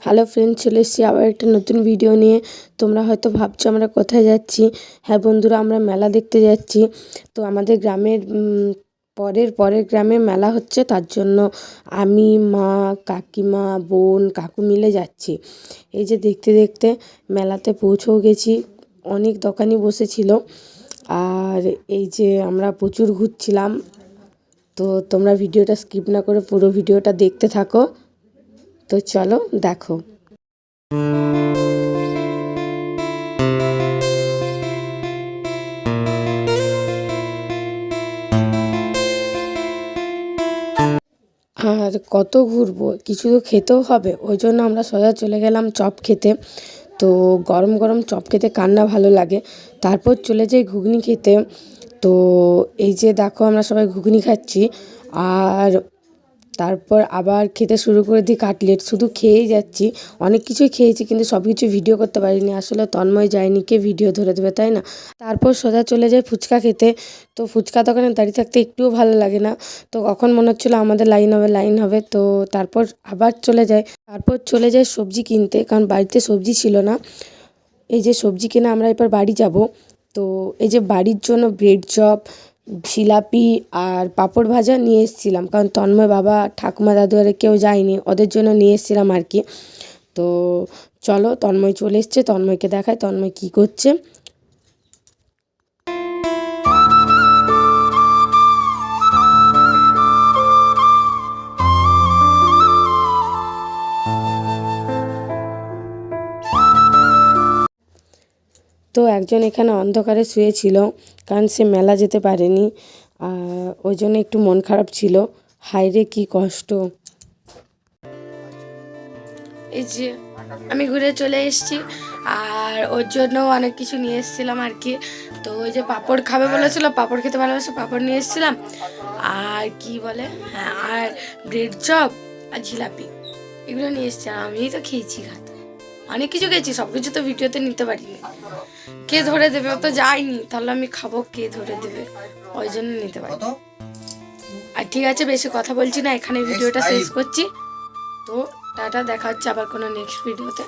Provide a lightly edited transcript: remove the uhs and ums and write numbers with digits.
Hello friend, চলে এসেছি আবার একটা নতুন ভিডিও নিয়ে। তোমরা হয়তো ভাবছো আমরা কোথায় যাচ্ছি। হ্যাঁ বন্ধুরা, আমরা মেলা দেখতে যাচ্ছি। তো আমাদের গ্রামের পরের গ্রামে মেলা হচ্ছে, তার জন্য আমি, মা, কাকিমা, বোন, কাকু মিলে যাচ্ছি। এই যে দেখতে দেখতে মেলাতে পৌঁছেও গেছি। অনেক দোকানি বসেছিল, আর এই যে আমরা প্রচুর ঘুরছিলাম। তো তোমরা ভিডিওটা স্কিপ না করে পুরো ভিডিওটা দেখতে থাকো। তো চলো দেখো। আর কত ঘুরবো, কিছু তো খেতেও হবে। ওই জন্য আমরা সোজা চলে গেলাম চপ খেতে। তো গরম গরম চপ খেতে কার না ভালো লাগে। তারপর চলে যাই ঘুগনি খেতে। তো এই যে দেখো, আমরা সবাই ঘুগনি খাচ্ছি। আর তারপর আবার খেতে শুরু করে দিই কাটলেট। শুধু খেয়েই যাচ্ছি, অনেক কিছুই খেয়েছি, কিন্তু সব কিছু ভিডিও করতে পারিনি। আসলে তন্ময় যায়নি, কে ভিডিও ধরে দেবে, তাই না? তারপর সোজা চলে যায় ফুচকা খেতে। তো ফুচকা দোকানে দাঁড়িয়ে থাকতে একটুও ভালো লাগে না। তো কখন মনে হচ্ছিলো আমাদের লাইন হবে। তো তারপর আবার চলে যায় সবজি কিনতে, কারণ বাড়িতে সবজি ছিল না। এই যে সবজি কিনে আমরা এবার বাড়ি যাব। তো এই যে বাড়ির জন্য ব্রেড চপ, জিলাপি আর পাঁপড় ভাজা নিয়ে এসেছিলাম, কারণ তন্ময় বাবা, ঠাকুমা, দাদু আর কেউ যায়নি, ওদের জন্য নিয়ে এসেছিলাম আর কি। তো চলো, তন্ময় চলে এসছে, তন্ময়কে দেখায় তন্ময় কী করছে। তো একজন এখানে অন্ধকারে শুয়েছিল, কারণ সে মেলা যেতে পারেনি। ওই জন্য একটু মন খারাপ ছিল। হায়রে কি কষ্ট। এই যে আমি ঘুরে চলে এসেছি, আর ওর জন্য অনেক কিছু নিয়ে এসেছিলাম আর কি। তো ওই যে পাঁপড় খাবে বলেছিল, পাঁপড় খেতে ভালোবাসে, পাঁপড় নিয়ে এসেছিলাম। আর কি বলে, হ্যাঁ, আর ব্রেড চপ আর জিলাপি, এগুলো নিয়ে এসেছিলাম। আমি তো খেয়েছি, অনেক কিছু খেয়েছি, সব কিছু তো ভিডিওতে নিতে পারিনি। কে ধরে দেবে, ও তো যায়নি, তাহলে আমি খাবো, কে ধরে দেবে, ওই জন্য নিতে পারি। আর ঠিক আছে, বেশি কথা বলছি না, এখানে ভিডিওটা শেষ করছি। তো টাটা, দেখা হচ্ছে আবার কোনো নেক্সট ভিডিওতে।